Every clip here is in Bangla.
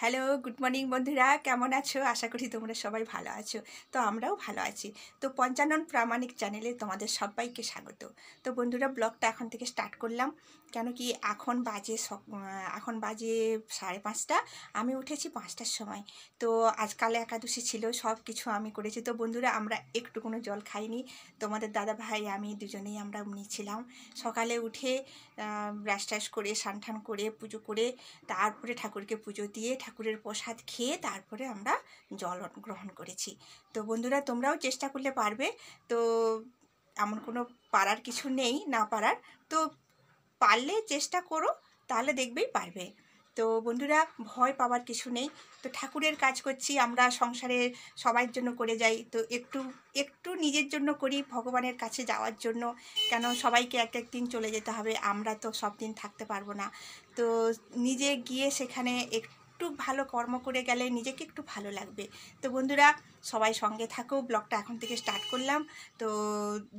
হ্যালো, গুড মর্নিং বন্ধুরা, কেমন আছো? আশা করি তোমরা সবাই ভালো আছো। তো আমরাও ভালো আছি। তো পঞ্চানন প্রামাণিক চ্যানেলে তোমাদের সবাইকে স্বাগত। তো বন্ধুরা, ব্লগটা এখন থেকে স্টার্ট করলাম। কেন কি এখন বাজে 5:30। আমি উঠেছি 5টার সময়। তো আজকাল একাদশী ছিল, সব কিছু আমি করেছি। তো বন্ধুরা, আমরা একটুকুনো জল খাইনি। তোমাদের দাদা ভাই আমি দুজনেই আমরা নিয়েছিলাম। সকালে উঠে ব্রাশ ট্রাশ করে স্নান টান করে পুজো করে তারপরে ঠাকুরকে পুজো দিয়ে ঠাকুরের প্রসাদ খেয়ে তারপরে আমরা জল গ্রহণ করেছি। তো বন্ধুরা, তোমরাও চেষ্টা করলে পারবে। তো এমন কোনো পারার কিছু নেই, না পারার। তো পারলে চেষ্টা করো, তাহলে দেখবেই পারবে। তো বন্ধুরা, ভয় পাওয়ার কিছু নেই। তো ঠাকুরের কাজ করছি, আমরা সংসারে সবার জন্য করে যাই। তো একটু একটু নিজের জন্য করি, ভগবানের কাছে যাওয়ার জন্য। কেন সবাইকে এক একদিন চলে যেতে হবে, আমরা তো সব দিন থাকতে পারবো না। তো নিজে গিয়ে সেখানে একটু ভালো কর্ম করে গেলে নিজেকে একটু ভালো লাগবে। তো বন্ধুরা, সবাই সঙ্গে থাকো, ব্লগটা এখন থেকে স্টার্ট করলাম। তো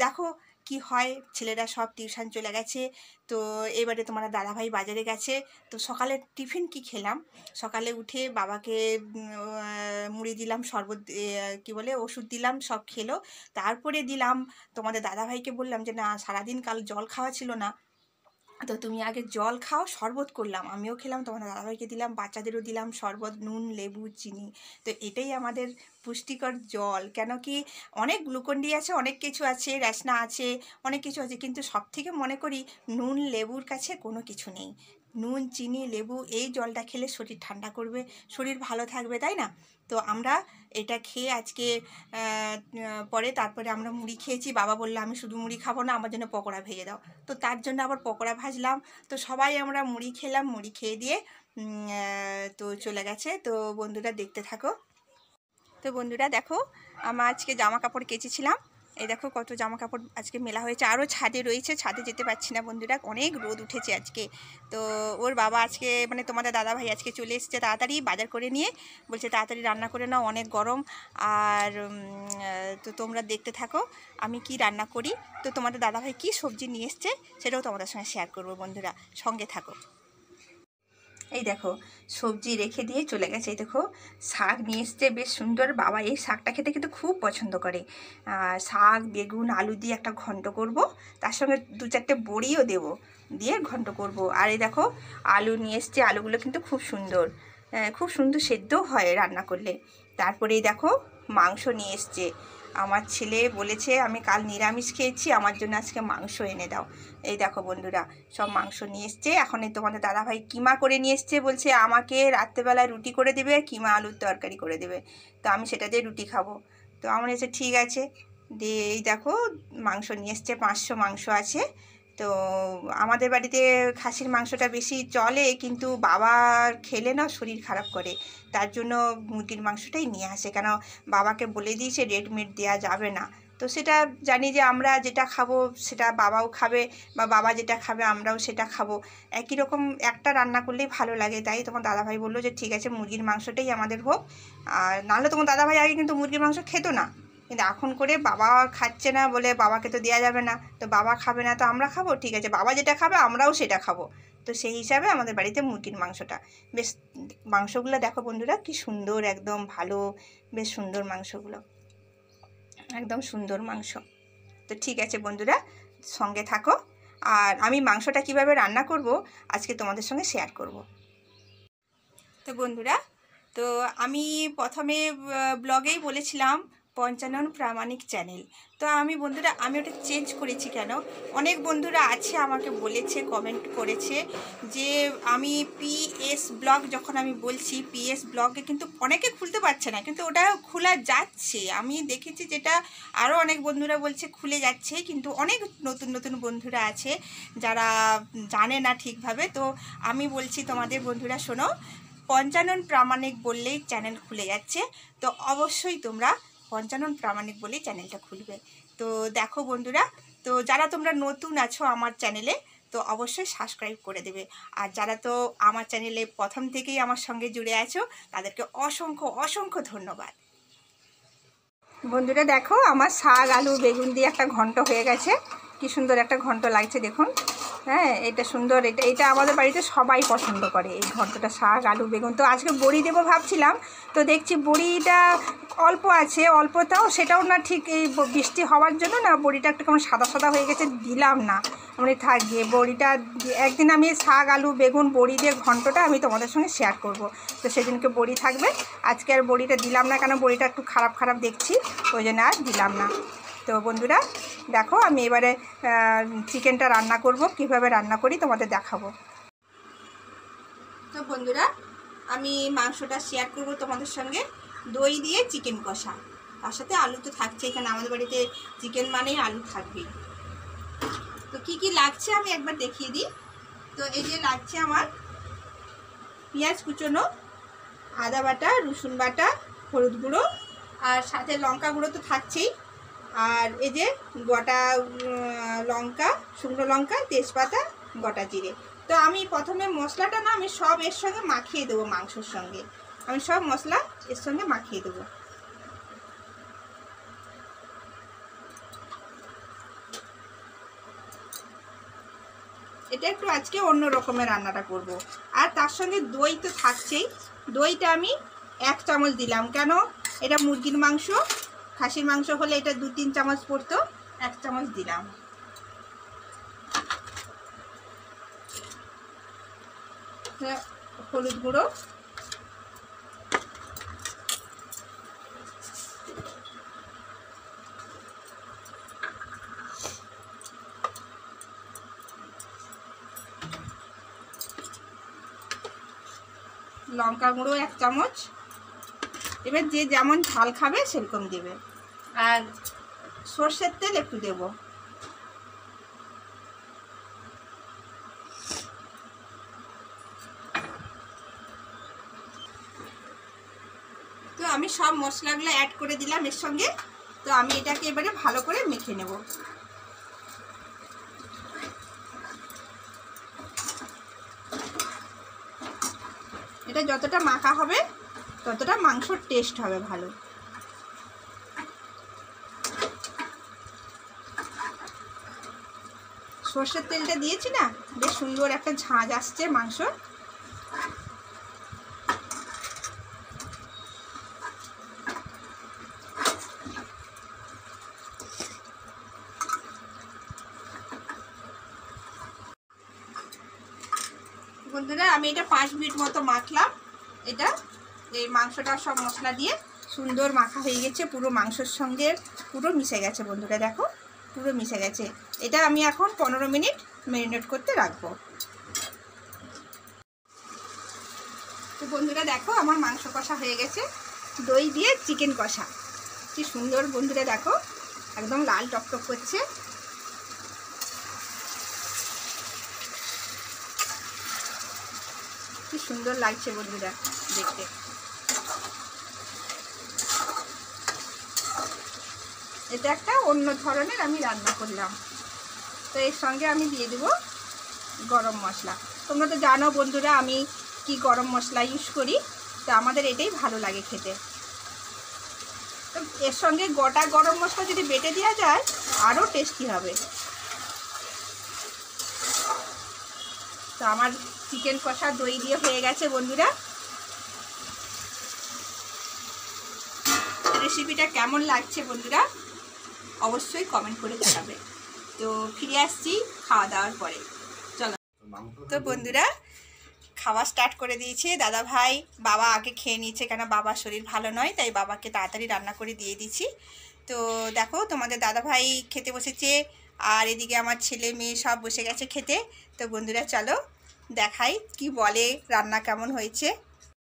দেখো কি হয়। ছেলেরা সব টিউশন চলে গেছে। তো এবারে তোমার দাদাভাই বাজারে গেছে। তো সকালে টিফিন কি খেলাম, সকালে উঠে বাবাকে মুড়ি দিলাম, শরবত কি বলে ওষুধ দিলাম, সব খেলো। তারপরে দিলাম তোমাদের দাদাভাইকে, বললাম যে না, সারাদিন কাল জল খাওয়া ছিল না, তো তুমি আগে জল খাও। শরবত করলাম, আমিও খেলাম, তোমাদের দাদাভাইকে দিলাম, বাচ্চাদেরও দিলাম শরবত, নুন লেবু চিনি। তো এটাই আমাদের পুষ্টিকর জল। কেন কি অনেক গ্লুকন্ডি আছে, অনেক কিছু আছে, রসনা আছে, অনেক কিছু আছে, কিন্তু সব থেকে মনে করি নুন লেবুর কাছে কোনো কিছু নেই। নুন চিনি লেবু এই জলটা খেলে শরীর ঠান্ডা করবে, শরীর ভালো থাকবে, তাই না? তো আমরা এটা খেয়ে আজকে পরে তারপরে আমরা মুড়ি খেয়েছি। বাবা বললো আমি শুধু মুড়ি খাবো না, আমার জন্য পকোড়া ভেজে দাও। তো তার জন্য আবার পকোড়া ভাজলাম। তো সবাই আমরা মুড়ি খেলাম, মুড়ি খেয়ে দিয়ে তো চলে গেছে। তো বন্ধুরা দেখতে থাকো। তো বন্ধুরা দেখো, আমার আজকে জামা কাপড় কেচেছিলাম। এই দেখো কত জামা কাপড় আজকে মেলা হয়েছে, আরও ছাদে রয়েছে, ছাদে যেতে পারছি না বন্ধুরা, অনেক রোদ উঠেছে আজকে। তো ওর বাবা আজকে মানে তোমাদের দাদাভাই আজকে চলে এসেছে তাড়াতাড়ি বাজার করে নিয়ে, বলছে তাড়াতাড়ি রান্না করে নাও, অনেক গরম। আর তো তোমরা দেখতে থাকো আমি কি রান্না করি। তো তোমাদের দাদাভাই কি সবজি নিয়ে এসছে সেটাও তোমাদের সঙ্গে শেয়ার করবো, বন্ধুরা সঙ্গে থাকো। এই দেখো সবজি রেখে দিয়ে চলে গেছে। এই দেখো শাক নিয়ে এসছে বেশ সুন্দর। বাবা এই শাকটা খেতে কিন্তু খুব পছন্দ করে। শাক বেগুন আলু দিয়ে একটা ঘন্ট করব, তার সঙ্গে 2-4টে বড়িও দেব, দিয়ে ঘন্ট করব। আর এই দেখো আলু নিয়ে এসছে, আলুগুলো কিন্তু খুব সুন্দর, খুব সুন্দর সেদ্ধও হয় রান্না করলে। তারপরে এই দেখো মাংস নিয়ে এসছে। আমার ছেলে বলেছে আমি কাল নিরামিষ খেয়েছি, আমার জন্য আজকে মাংস এনে দাও। এই দেখো বন্ধুরা, সব মাংস নিয়ে এসছে। এখন এই তোমাদের দাদাভাই কিমা করে নিয়ে এসছে, বলছে আমাকে রাত্রেবেলায় রুটি করে দেবে, কিমা আলুর তরকারি করে দেবে। তো আমি সেটা দিয়ে রুটি খাবো। তো আমার এসে ঠিক আছে। দিয়ে এই দেখো মাংস নিয়ে এসছে, 500 মাংস আছে। তো আমাদের বাড়িতে খাসির মাংসটা বেশি চলে, কিন্তু বাবার খেলে না শরীর খারাপ করে, তার জন্য মুরগির মাংসটাই নিয়ে আসে। কেন বাবাকে বলে দিয়েছে রেড মিট দেওয়া যাবে না। তো সেটা জানি যে আমরা যেটা খাবো সেটা বাবাও খাবে, বা বাবা যেটা খাবে আমরাও সেটা খাবো, একই রকম একটা রান্না করলেই ভালো লাগে। তাই তোমার দাদাভাই বললো যে ঠিক আছে মুরগির মাংসটাই আমাদের হোক। আর নাহলে তোমার দাদাভাই আগে কিন্তু মুরগির মাংস খেতো না, কিন্তু এখন করে বাবা খাচ্ছে না বলে বাবাকে তো দেওয়া যাবে না, তো বাবা খাবে না তো আমরা খাবো, ঠিক আছে বাবা যেটা খাবে আমরাও সেটা খাবো। তো সেই হিসাবে আমাদের বাড়িতে মুরগির মাংসটা বেশ। মাংসগুলো দেখো বন্ধুরা কি সুন্দর, একদম ভালো, বেশ সুন্দর মাংসগুলো, একদম সুন্দর মাংস। তো ঠিক আছে বন্ধুরা, সঙ্গে থাকো। আর আমি মাংসটা কিভাবে রান্না করব আজকে তোমাদের সঙ্গে শেয়ার করব। তো বন্ধুরা, তো আমি প্রথমে ব্লগেই বলেছিলাম পঞ্চানন প্রামাণিক চ্যানেল। তো আমি বন্ধুরা আমি ওটা চেঞ্জ করেছি। কেন, অনেক বন্ধুরা আছে আমাকে বলেছে, কমেন্ট করেছে যে আমি পিএস ব্লগ যখন আমি বলছি, পিএস ব্লগে কিন্তু অনেকে খুলতে পারছে না, কিন্তু ওটা খোলা যাচ্ছে। আমি দেখেছি যেটা আরও অনেক বন্ধুরা বলছে খুলে যাচ্ছে, কিন্তু অনেক নতুন নতুন বন্ধুরা আছে যারা জানে না ঠিকভাবে। তো আমি বলছি তোমাদের বন্ধুরা শোনো, পঞ্চানন প্রামাণিক বললেই চ্যানেল খুলে যাচ্ছে। তো অবশ্যই তোমরা পঞ্চানন প্রামাণিক বলেই চ্যানেলটা খুলবে। তো দেখো বন্ধুরা, তো যারা তোমরা নতুন আছো আমার চ্যানেলে, তো অবশ্যই সাবস্ক্রাইব করে দেবে। আর যারা তো আমার চ্যানেলে প্রথম থেকেই আমার সঙ্গে জুড়ে আছো তাদেরকে অসংখ্য অসংখ্য ধন্যবাদ। বন্ধুরা দেখো আমার শাক আলু বেগুন দিয়ে একটা ঘন্ট হয়ে গেছে। কি সুন্দর একটা ঘন্ট লাগছে দেখুন। হ্যাঁ, এটা সুন্দর, এটা আমাদের বাড়িতে সবাই পছন্দ করে এই ঘন্টটা, শাক আলু বেগুন। তো আজকে বড়ি দেবো ভাবছিলাম, তো দেখছি বড়িটা অল্প আছে, অল্পটাও সেটাও না ঠিক, এই বৃষ্টি হওয়ার জন্য না বড়িটা একটু কেমন সাদা সাদা হয়ে গেছে, দিলাম না। মানে থাকবে বড়িটা, একদিন আমি শাক আলু বেগুন বড়ি দিয়ে ঘন্টটা আমি তোমাদের সঙ্গে শেয়ার করব। তো সেদিনকে বড়ি থাকবে, আজকে আর বড়িটা দিলাম না, কেন বড়িটা একটু খারাপ খারাপ দেখছি, ওই জন্য আর দিলাম না। তো বন্ধুরা দেখো, আমি এবারে চিকেনটা রান্না করব, কিভাবে রান্না করি তোমাদের দেখাবো। তো বন্ধুরা আমি মাংসটা শেয়ার করব তোমাদের সঙ্গে, দই দিয়ে চিকেন কষা, তার সাথে আলু তো থাকছে, এখানে আমাদের বাড়িতে চিকেন মানেই আলু থাকবেই। তো কি কি লাগছে আমি একবার দেখিয়ে দিই। তো এই যে লাগছে আমার পেঁয়াজ কুচোনো, আদা বাটা, রসুন বাটা, হলুদ গুঁড়ো, আর সাথে লঙ্কা গুঁড়ো তো থাকছেই, আর এই যে গোটা লঙ্কা, শুকনো লঙ্কা, তেজপাতা, গোটা জিরে। তো আমি প্রথমে মশলাটা না আমি সব এর সঙ্গে মাখিয়ে দেবো, মাংসর সঙ্গে আমি সব মশলা এর সঙ্গে মাখিয়ে দেবো। এটা একটু আজকে অন্য রকমের রান্নাটা করব। আর তার সঙ্গে দই তো থাকছেই, দইটা আমি 1 চামচ দিলাম, কেন এটা মুরগির মাংস, খাসির মাংস হলে এটা 2-3 চামচ পড়তো, 1 চামচ দিলাম। হলুদ গুঁড়ো, লঙ্কা গুঁড়ো 1 চামচ, এবার যে যেমন ঝাল খাবে সেরকম দেবে, আর সর্ষের তেল একটু দেব। তো আমি সব মশলাগুলো অ্যাড করে দিলাম এর সঙ্গে। তো আমি এটাকে এবারে ভালো করে মেখে নেব। এটা যতটা মাখা হবে ততটা মাংসর টেস্ট হবে ভালো। সর্ষের তেলটা দিয়েছি না, বেশ সুন্দর একটা ঝাঁঝ আসছে মাংস। বন্ধুরা আমি এটা 5 মিনিট মতো মাখলাম, এটা এই মাংসটা সব মশলা দিয়ে সুন্দর মাখা হয়ে গেছে, পুরো মাংসের সঙ্গে পুরো মিশে গেছে। বন্ধুরা দেখো পুরো মিশে গেছে। এটা আমি এখন 15 মিনিট ম্যারিনেট করতে রাখবো। তো বন্ধুরা দেখো আমার মাংস কষা হয়ে গেছে, দই দিয়ে চিকেন কষা, কি সুন্দর বন্ধুরা দেখো, একদম লাল টকটক করছে। কি সুন্দর লাগছে বন্ধুরা দেখতে। এটা একটা অন্য ধরনের আমি রান্না করলাম। তো এর সঙ্গে আমি দিয়ে দেব গরম মশলা। তোমরা তো জানো বন্ধুরা আমি কি গরম মশলা ইউজ করি, তো আমাদের এটাই ভালো লাগে খেতে। তো এর সঙ্গে গোটা গরম মশলা যদি বেটে দেওয়া যায় আরও টেস্টি হবে। তো আমার চিকেন কষা দই দিয়ে হয়ে গেছে বন্ধুরা। রেসিপিটা কেমন লাগছে বন্ধুরা অবশ্যই কমেন্ট করে জানাবে। তো ফিরে আসছি খাওয়া দাওয়ার পরে, চলো। তো বন্ধুরা খাওয়া স্টার্ট করে দিয়েছে দাদা ভাই, বাবা আগে খেয়ে নিয়েছে, কেন বাবার শরীর ভালো নয়, তাই বাবাকে তাড়াতাড়ি রান্না করে দিয়ে দিচ্ছি। তো দেখো তোমাদের দাদা ভাই খেতে বসেছে, আর এদিকে আমার ছেলে মেয়ে সব বসে গেছে খেতে। তো বন্ধুরা চলো দেখাই কি বলে, রান্না কেমন হয়েছে।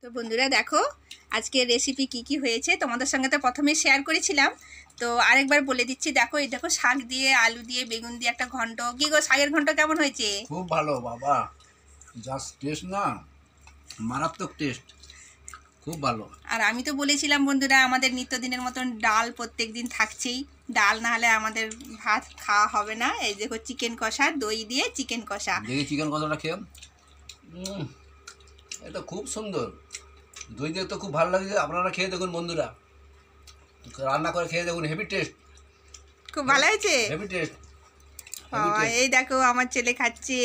তো বন্ধুরা দেখো আজকের রেসিপি কি কি হয়েছে, তোমাদের সঙ্গে তো প্রথমে শেয়ার করেছিলাম, তো আরেকবার বলে দিচ্ছি। দেখো এই দেখো শাক দিয়ে আলু দিয়ে বেগুন দিয়ে একটা ঘন্ট। কি গো শাকের ঘন্ট কেমন হয়েছে? খুব ভালো বাবা, জাস্ট টেস্ট না, মারাত্মক টেস্ট, খুব ভালো। আর আমি তো বলেছিলাম বন্ধুরা আমাদের নিত্যদিনের মতন ডাল প্রত্যেক দিন থাকছেই, ডাল না হলে আমাদের ভাত খাওয়া হবে না। এই দেখো চিকেন কষা, দই দিয়ে চিকেন কষা। দেখি চিকেন কষাটা খেয়ে, এটা খুব সুন্দর, দই দিয়ে তো খুব ভালো লাগে। আপনারা খেয়ে দেখুন বন্ধুরা, রান্না করে খেয়ে দেখুন, হেভি টেস্ট, খুব ভালো হয়েছে, হেভি টেস্ট। বাবা, এই দেখো আমার ছেলে খাচ্ছে।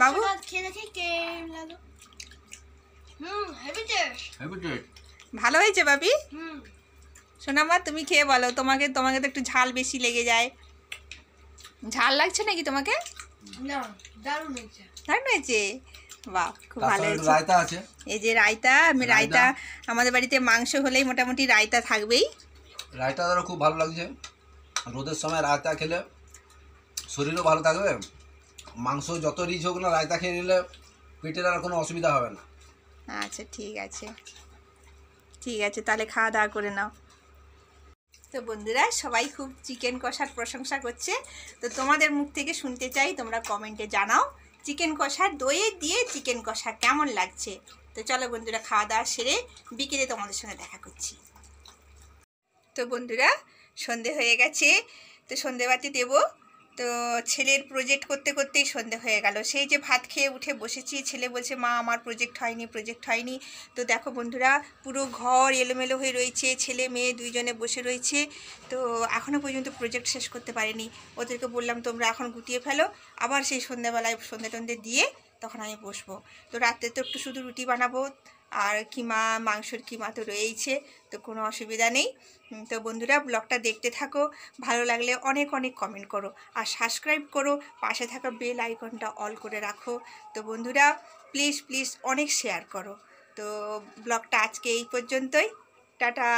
বাবু খেয়ে দেখি কেমন লাগলো। Heavy taste. Heavy taste. ভালো হয়েছে বাবি? সোনামা তুমি খেয়ে বলো, তোমাকে তোমাকে তো একটু ঝাল বেশি লেগে যায়। ঝাল লাগছে নাকি তোমাকে? না, দারুণ হয়েছে। দারুণ হয়েছে, বাহ খুব তার ভালো সঙ্গে হয়েছে। রায়তা আছে। এই যে রায়তা, আমি রায়তা, রায়তা। আমাদের বাড়িতে মাংস হলেই মোটামুটি রায়তা থাকবেই। রায়তা ধরো খুব ভালো লাগছে। রোদের সময় রায়তা খেলে শরীরও ভালো থাকবে, মাংস যত রিচ হোক না রায়তা খেয়ে নিলে পেটের আর কোনো অসুবিধা হবে না। আচ্ছা ঠিক আছে, ঠিক আছে, তাহলে খাওয়া দাওয়া করে নাও। তো বন্ধুরা সবাই খুব চিকেন কষার প্রশংসা করছে, তো তোমাদের মুখ থেকে শুনতে চাই, তোমরা কমেন্টে জানাও চিকেন কষা দইয়ে দিয়ে চিকেন কষা কেমন লাগছে। তো চলো বন্ধুরা, খাওয়া দাওয়া সেরে বিকেলে তোমাদের সঙ্গে দেখা করছি। তো বন্ধুরা সন্ধে হয়ে গেছে, তো সন্ধেবাতি দেবো। তো ছেলের প্রজেক্ট করতে করতেই সন্ধে হয়ে গেল। সেই যে ভাত খেয়ে উঠে বসেছি, ছেলে বলছে মা আমার প্রজেক্ট হয়নি, প্রজেক্ট হয়নি। তো দেখো বন্ধুরা পুরো ঘর এলোমেলো হয়ে রয়েছে, ছেলে মেয়ে দুইজনে বসে রয়েছে। তো এখনও পর্যন্ত প্রজেক্ট শেষ করতে পারেনি। ওদেরকে বললাম তোমরা এখন গুটিয়ে ফেলো, আবার সেই সন্ধ্যাবেলায় সন্ধে টন্ধে দিয়ে তখন আমি বসবো। তো রাত্রে তো একটু শুধু রুটি বানাবো, আর কিমা, মাংসের কিমা তো রয়েইছে, তো কোনো অসুবিধা নেই। তো বন্ধুরা ব্লগটা দেখতে থাকো, ভালো লাগলে অনেক অনেক কমেন্ট করো আর সাবস্ক্রাইব করো, পাশে থাকা বেল আইকনটা অল করে রাখো। তো বন্ধুরা প্লিজ প্লিজ অনেক শেয়ার করো। তো ব্লগটা আজকে এই পর্যন্তই, টাটা।